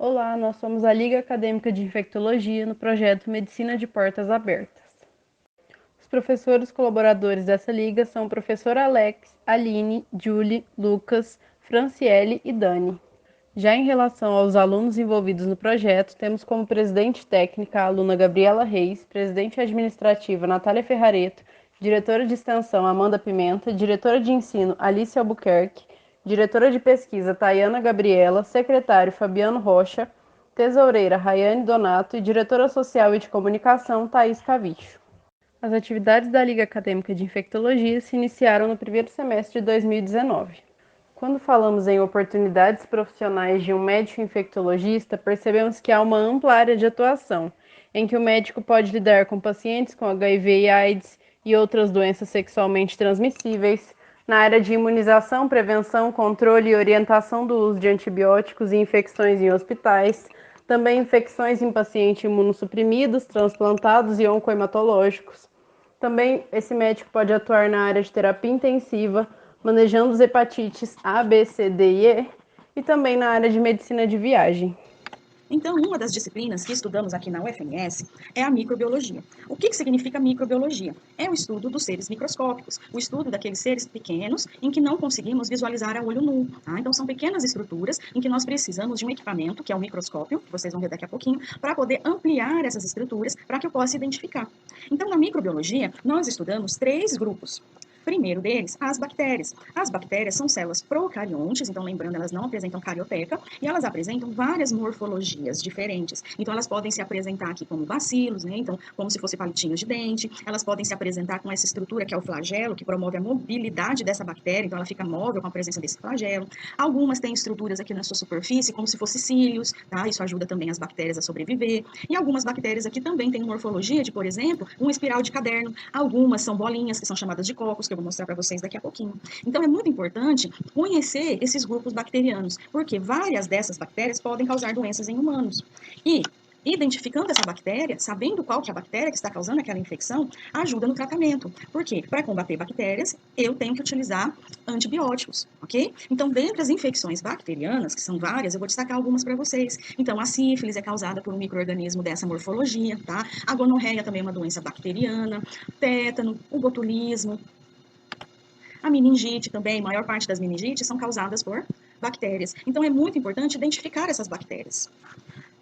Olá, nós somos a Liga Acadêmica de Infectologia no projeto Medicina de Portas Abertas. Os professores colaboradores dessa liga são o professor Alex, Aline, Julie, Lucas, Franciele e Dani. Já em relação aos alunos envolvidos no projeto, temos como presidente técnica a aluna Gabriela Reis, presidente administrativa Natália Ferrareto, diretora de extensão Amanda Pimenta, diretora de ensino Alice Albuquerque, diretora de pesquisa Tayana Gabriela, secretário Fabiano Rocha, tesoureira Rayane Donato e diretora social e de comunicação Thaís Cavicho. As atividades da Liga Acadêmica de Infectologia se iniciaram no primeiro semestre de 2019. Quando falamos em oportunidades profissionais de um médico infectologista, percebemos que há uma ampla área de atuação, em que o médico pode lidar com pacientes com HIV e AIDS e outras doenças sexualmente transmissíveis, na área de imunização, prevenção, controle e orientação do uso de antibióticos e infecções em hospitais, também infecções em pacientes imunossuprimidos, transplantados e oncohematológicos. Também esse médico pode atuar na área de terapia intensiva, manejando as hepatites A, B, C, D e E, e também na área de medicina de viagem. Então, uma das disciplinas que estudamos aqui na UFMS é a microbiologia. O que significa microbiologia? É o estudo dos seres microscópicos, o estudo daqueles seres pequenos em que não conseguimos visualizar a olho nu. Tá? Então, são pequenas estruturas em que nós precisamos de um equipamento, que é o microscópio, que vocês vão ver daqui a pouquinho, para poder ampliar essas estruturas para que eu possa identificar. Então, na microbiologia, nós estudamos 3 grupos. Primeiro deles, as bactérias. As bactérias são células procariontes, então lembrando, elas não apresentam carioteca, e elas apresentam várias morfologias diferentes. Então elas podem se apresentar aqui como bacilos, né? Então como se fossem palitinhos de dente, elas podem se apresentar com essa estrutura que é o flagelo, que promove a mobilidade dessa bactéria, então ela fica móvel com a presença desse flagelo. Algumas têm estruturas aqui na sua superfície, como se fossem cílios, tá? Isso ajuda também as bactérias a sobreviver. E algumas bactérias aqui também têm morfologia de, por exemplo, uma espiral de caderno. Algumas são bolinhas, que são chamadas de cocos, que eu vou mostrar para vocês daqui a pouquinho. Então, é muito importante conhecer esses grupos bacterianos, porque várias dessas bactérias podem causar doenças em humanos. E identificando essa bactéria, sabendo qual que é a bactéria que está causando aquela infecção, ajuda no tratamento. Porque para combater bactérias, eu tenho que utilizar antibióticos, ok? Então, dentre as infecções bacterianas, que são várias, eu vou destacar algumas para vocês. Então, a sífilis é causada por um micro-organismo dessa morfologia, tá? A gonorreia também é uma doença bacteriana, tétano, o botulismo, a meningite também, a maior parte das meningites são causadas por bactérias. Então, é muito importante identificar essas bactérias.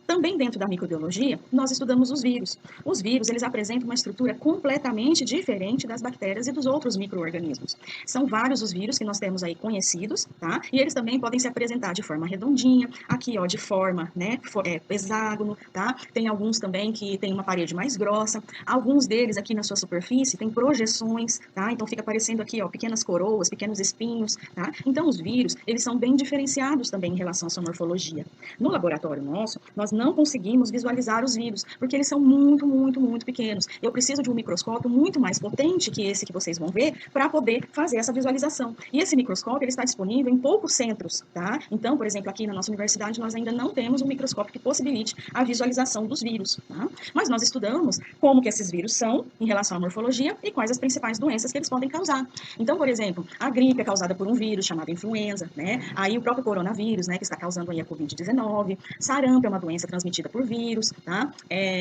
Também dentro da microbiologia, nós estudamos os vírus. Os vírus, eles apresentam uma estrutura completamente diferente das bactérias e dos outros micro-organismos. São vários os vírus que nós temos aí conhecidos, tá? E eles também podem se apresentar de forma redondinha, aqui, ó, de forma, né, hexágono, tá? Tem alguns também que tem uma parede mais grossa. Alguns deles aqui na sua superfície têm projeções, tá? Então fica aparecendo aqui, ó, pequenas coroas, pequenos espinhos, tá? Então os vírus, eles são bem diferenciados também em relação à sua morfologia. No laboratório nosso, nós não conseguimos visualizar os vírus, porque eles são muito pequenos. Eu preciso de um microscópio muito mais potente que esse que vocês vão ver para poder fazer essa visualização. E esse microscópio ele está disponível em poucos centros, tá? Então, por exemplo, aqui na nossa universidade nós ainda não temos um microscópio que possibilite a visualização dos vírus, tá? Mas nós estudamos como que esses vírus são em relação à morfologia e quais as principais doenças que eles podem causar. Então, por exemplo, a gripe é causada por um vírus chamado influenza, né? Aí o próprio coronavírus, né, que está causando aí a Covid-19, sarampo é uma doença transmitida por vírus, tá?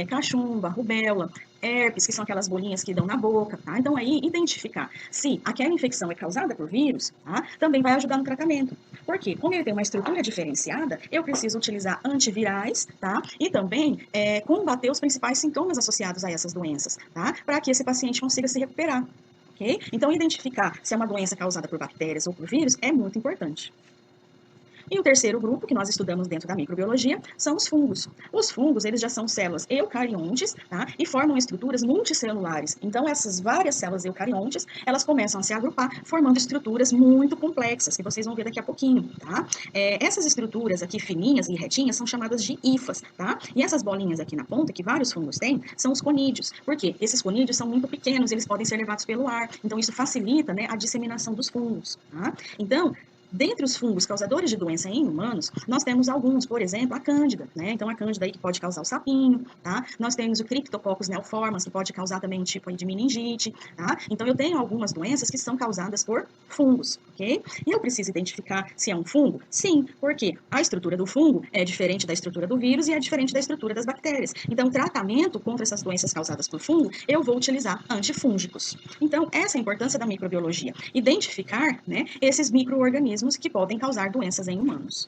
Cachumba, rubéola, herpes, que são aquelas bolinhas que dão na boca, tá? Então aí identificar se aquela infecção é causada por vírus, tá? Também vai ajudar no tratamento. Porque como ele tem uma estrutura diferenciada, eu preciso utilizar antivirais, tá? E também combater os principais sintomas associados a essas doenças, tá? Para que esse paciente consiga se recuperar. Okay? Então, identificar se é uma doença causada por bactérias ou por vírus é muito importante. E o terceiro grupo que nós estudamos dentro da microbiologia são os fungos. Os fungos, eles já são células eucariontes, tá? E formam estruturas multicelulares. Então, essas várias células eucariontes, elas começam a se agrupar, formando estruturas muito complexas, que vocês vão ver daqui a pouquinho, tá? Essas estruturas aqui fininhas e retinhas são chamadas de hifas, tá? E essas bolinhas aqui na ponta, que vários fungos têm, são os conídeos. Por quê? Esses conídeos são muito pequenos, eles podem ser levados pelo ar. Então, isso facilita, né, a disseminação dos fungos, tá? Então, Dentre os fungos causadores de doença em humanos, nós temos alguns, por exemplo, a cândida, né? Então, a cândida aí que pode causar o sapinho, tá? Nós temos o Cryptococcus neoformans, que pode causar também um tipo aí de meningite, tá? Então, eu tenho algumas doenças que são causadas por fungos, ok? E eu preciso identificar se é um fungo? Sim, porque a estrutura do fungo é diferente da estrutura do vírus e é diferente da estrutura das bactérias. Então, o tratamento contra essas doenças causadas por fungo, eu vou utilizar antifúngicos. Então, essa é a importância da microbiologia. Identificar, né, esses micro-organismos que podem causar doenças em humanos.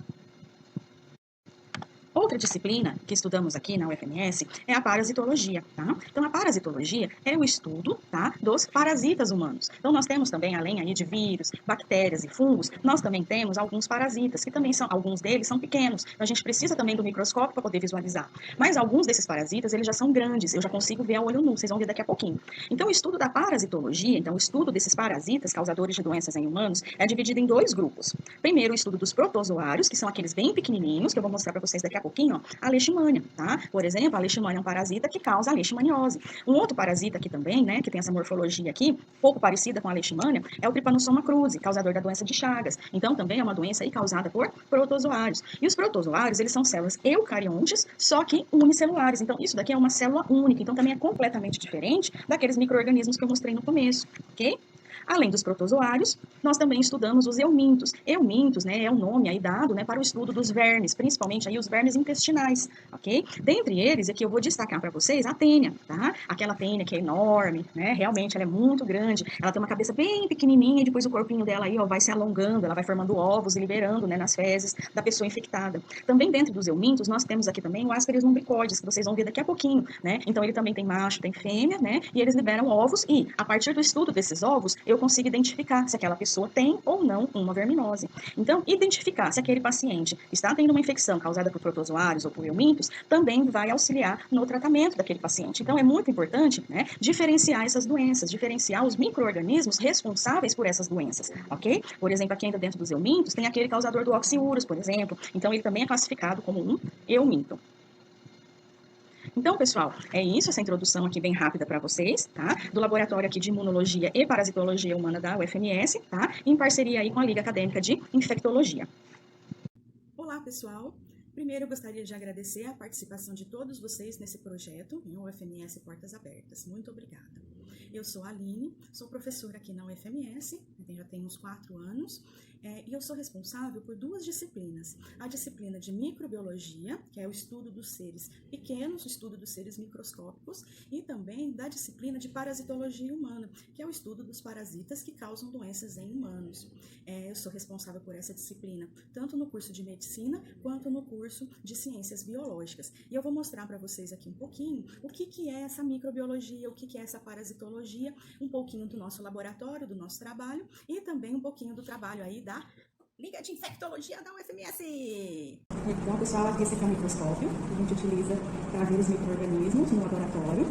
Outra disciplina que estudamos aqui na UFMS é a parasitologia, tá? Então, a parasitologia é o estudo, tá, dos parasitas humanos. Então, nós temos também, além aí de vírus, bactérias e fungos, nós também temos alguns parasitas, que também são, alguns deles são pequenos. Então, a gente precisa também do microscópio para poder visualizar. Mas alguns desses parasitas, eles já são grandes, eu já consigo ver a olho nu, vocês vão ver daqui a pouquinho. Então, o estudo da parasitologia, então, o estudo desses parasitas causadores de doenças em humanos, é dividido em dois grupos. Primeiro, o estudo dos protozoários, que são aqueles bem pequenininhos, que eu vou mostrar para vocês daqui a pouquinho, ó, a leishmania, tá? Por exemplo, a leishmania é um parasita que causa a leishmaniose. Um outro parasita aqui também, né, que tem essa morfologia aqui, pouco parecida com a leishmania, é o Trypanosoma cruzi, causador da doença de Chagas. Então, também é uma doença aí causada por protozoários. E os protozoários, eles são células eucariontes, só que unicelulares. Então, isso daqui é uma célula única. Então, também é completamente diferente daqueles micro-organismos que eu mostrei no começo, ok? Além dos protozoários, nós também estudamos os eumintos. Eumintos, né, é o nome aí dado, né, para o estudo dos vermes, principalmente aí os vermes intestinais, ok? Dentre eles, aqui eu vou destacar para vocês a tênia, tá? Aquela tênia que é enorme, né, realmente ela é muito grande, ela tem uma cabeça bem pequenininha e depois o corpinho dela aí, ó, vai se alongando, ela vai formando ovos e liberando, né, nas fezes da pessoa infectada. Também dentro dos eumintos, nós temos aqui também o Ascaris lumbricoides, que vocês vão ver daqui a pouquinho, né? Então ele também tem macho, tem fêmea, né? E eles liberam ovos e, a partir do estudo desses ovos, eu consigo identificar se aquela pessoa tem ou não uma verminose. Então, identificar se aquele paciente está tendo uma infecção causada por protozoários ou por eumintos também vai auxiliar no tratamento daquele paciente. Então, é muito importante, né, diferenciar essas doenças, diferenciar os micro-organismos responsáveis por essas doenças, ok? Por exemplo, aqui ainda dentro dos eumintos, tem aquele causador do oxiurus, por exemplo. Então, ele também é classificado como um euminto. Então, pessoal, é isso, essa introdução aqui bem rápida para vocês, tá? Do Laboratório aqui de Imunologia e Parasitologia Humana da UFMS, tá? Em parceria aí com a Liga Acadêmica de Infectologia. Olá, pessoal. Primeiro, eu gostaria de agradecer a participação de todos vocês nesse projeto, em UFMS Portas Abertas. Muito obrigada. Eu sou a Aline, sou professora aqui na UFMS, já tenho uns 4 anos, e eu sou responsável por 2 disciplinas. A disciplina de microbiologia, que é o estudo dos seres pequenos, o estudo dos seres microscópicos, e também da disciplina de parasitologia humana, que é o estudo dos parasitas que causam doenças em humanos. Eu sou responsável por essa disciplina, tanto no curso de medicina, quanto no curso de ciências biológicas. E eu vou mostrar para vocês aqui um pouquinho o que é essa microbiologia, o que é essa parasitologia, um pouquinho do nosso laboratório, do nosso trabalho, e também um pouquinho do trabalho aí da Liga de Infectologia da UFMS. Então, pessoal, esse aqui é o microscópio que a gente utiliza para ver os micro-organismos no laboratório.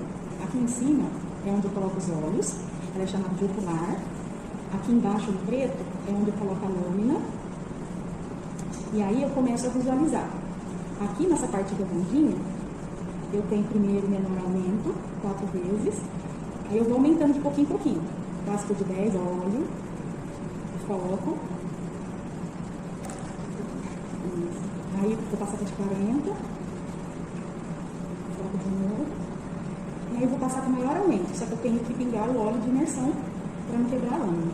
Aqui em cima é onde eu coloco os olhos, ela é chamada de ocular. Aqui embaixo, no preto, é onde eu coloco a lâmina. E aí eu começo a visualizar. Aqui nessa parte redondinha, eu tenho primeiro o menor aumento, 4 vezes. Aí eu vou aumentando de pouquinho em pouquinho. Passo de 10, olho, coloco. Isso. Aí eu vou passar de 40. Coloco de novo. E aí eu vou passar com maior aumento. Só que eu tenho que pingar o óleo de imersão para não quebrar a lâmina.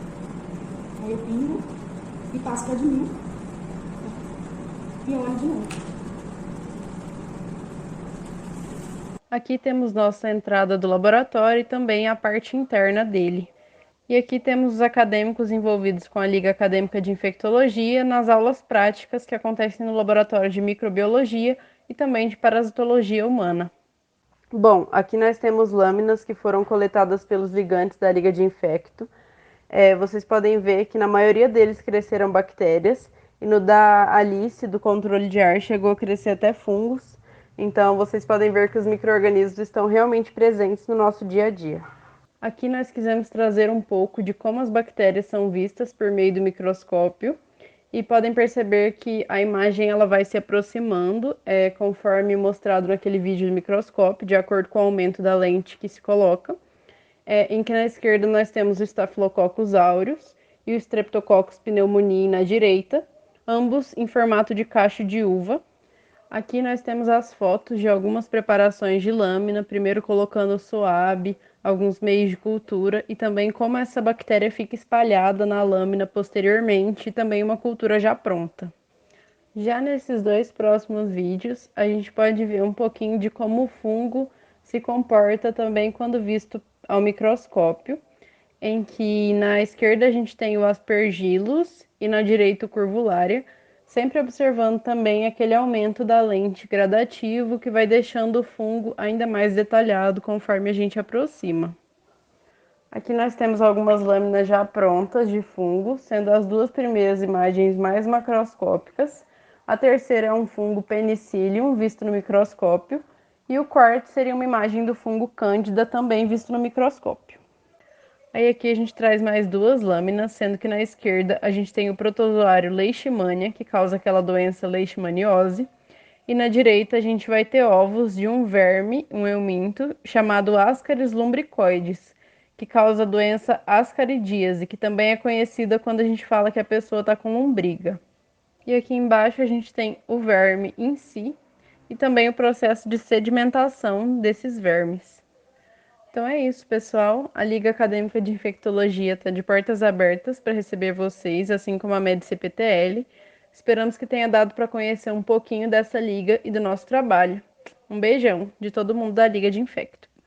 Aí eu pingo e passo para diminuir. E olho de novo. Aqui temos nossa entrada do laboratório e também a parte interna dele. E aqui temos os acadêmicos envolvidos com a Liga Acadêmica de Infectologia nas aulas práticas que acontecem no Laboratório de Microbiologia e também de Parasitologia Humana. Bom, aqui nós temos lâminas que foram coletadas pelos ligantes da Liga de Infecto. Vocês podem ver que na maioria deles cresceram bactérias e no da Alice, do controle de ar, chegou a crescer até fungos. Então, vocês podem ver que os micro-organismos estão realmente presentes no nosso dia a dia. Aqui nós quisemos trazer um pouco de como as bactérias são vistas por meio do microscópio e podem perceber que a imagem ela vai se aproximando conforme mostrado naquele vídeo do microscópio, de acordo com o aumento da lente que se coloca. Em que na esquerda nós temos o Staphylococcus aureus e o Streptococcus pneumoniae na direita, ambos em formato de cacho de uva. Aqui nós temos as fotos de algumas preparações de lâmina, primeiro colocando o SOAB, alguns meios de cultura e também como essa bactéria fica espalhada na lâmina posteriormente e também uma cultura já pronta. Já nesses dois próximos vídeos, a gente pode ver um pouquinho de como o fungo se comporta também quando visto ao microscópio, em que na esquerda a gente tem o Aspergillus e na direita o Curvularia, sempre observando também aquele aumento da lente gradativo que vai deixando o fungo ainda mais detalhado conforme a gente aproxima. Aqui nós temos algumas lâminas já prontas de fungo, sendo as duas primeiras imagens mais macroscópicas. A terceira é um fungo Penicillium, visto no microscópio, e o quarto seria uma imagem do fungo Cândida, também visto no microscópio. Aí aqui a gente traz mais duas lâminas, sendo que na esquerda a gente tem o protozoário Leishmania, que causa aquela doença leishmaniose, e na direita a gente vai ter ovos de um verme, um euminto, chamado Ascaris lumbricoides, que causa a doença ascaridíase, que também é conhecida quando a gente fala que a pessoa está com lombriga. E aqui embaixo a gente tem o verme em si e também o processo de sedimentação desses vermes. Então é isso, pessoal. A Liga Acadêmica de Infectologia está de portas abertas para receber vocês, assim como a MED-CPTL. Esperamos que tenha dado para conhecer um pouquinho dessa liga e do nosso trabalho. Um beijão de todo mundo da Liga de Infecto.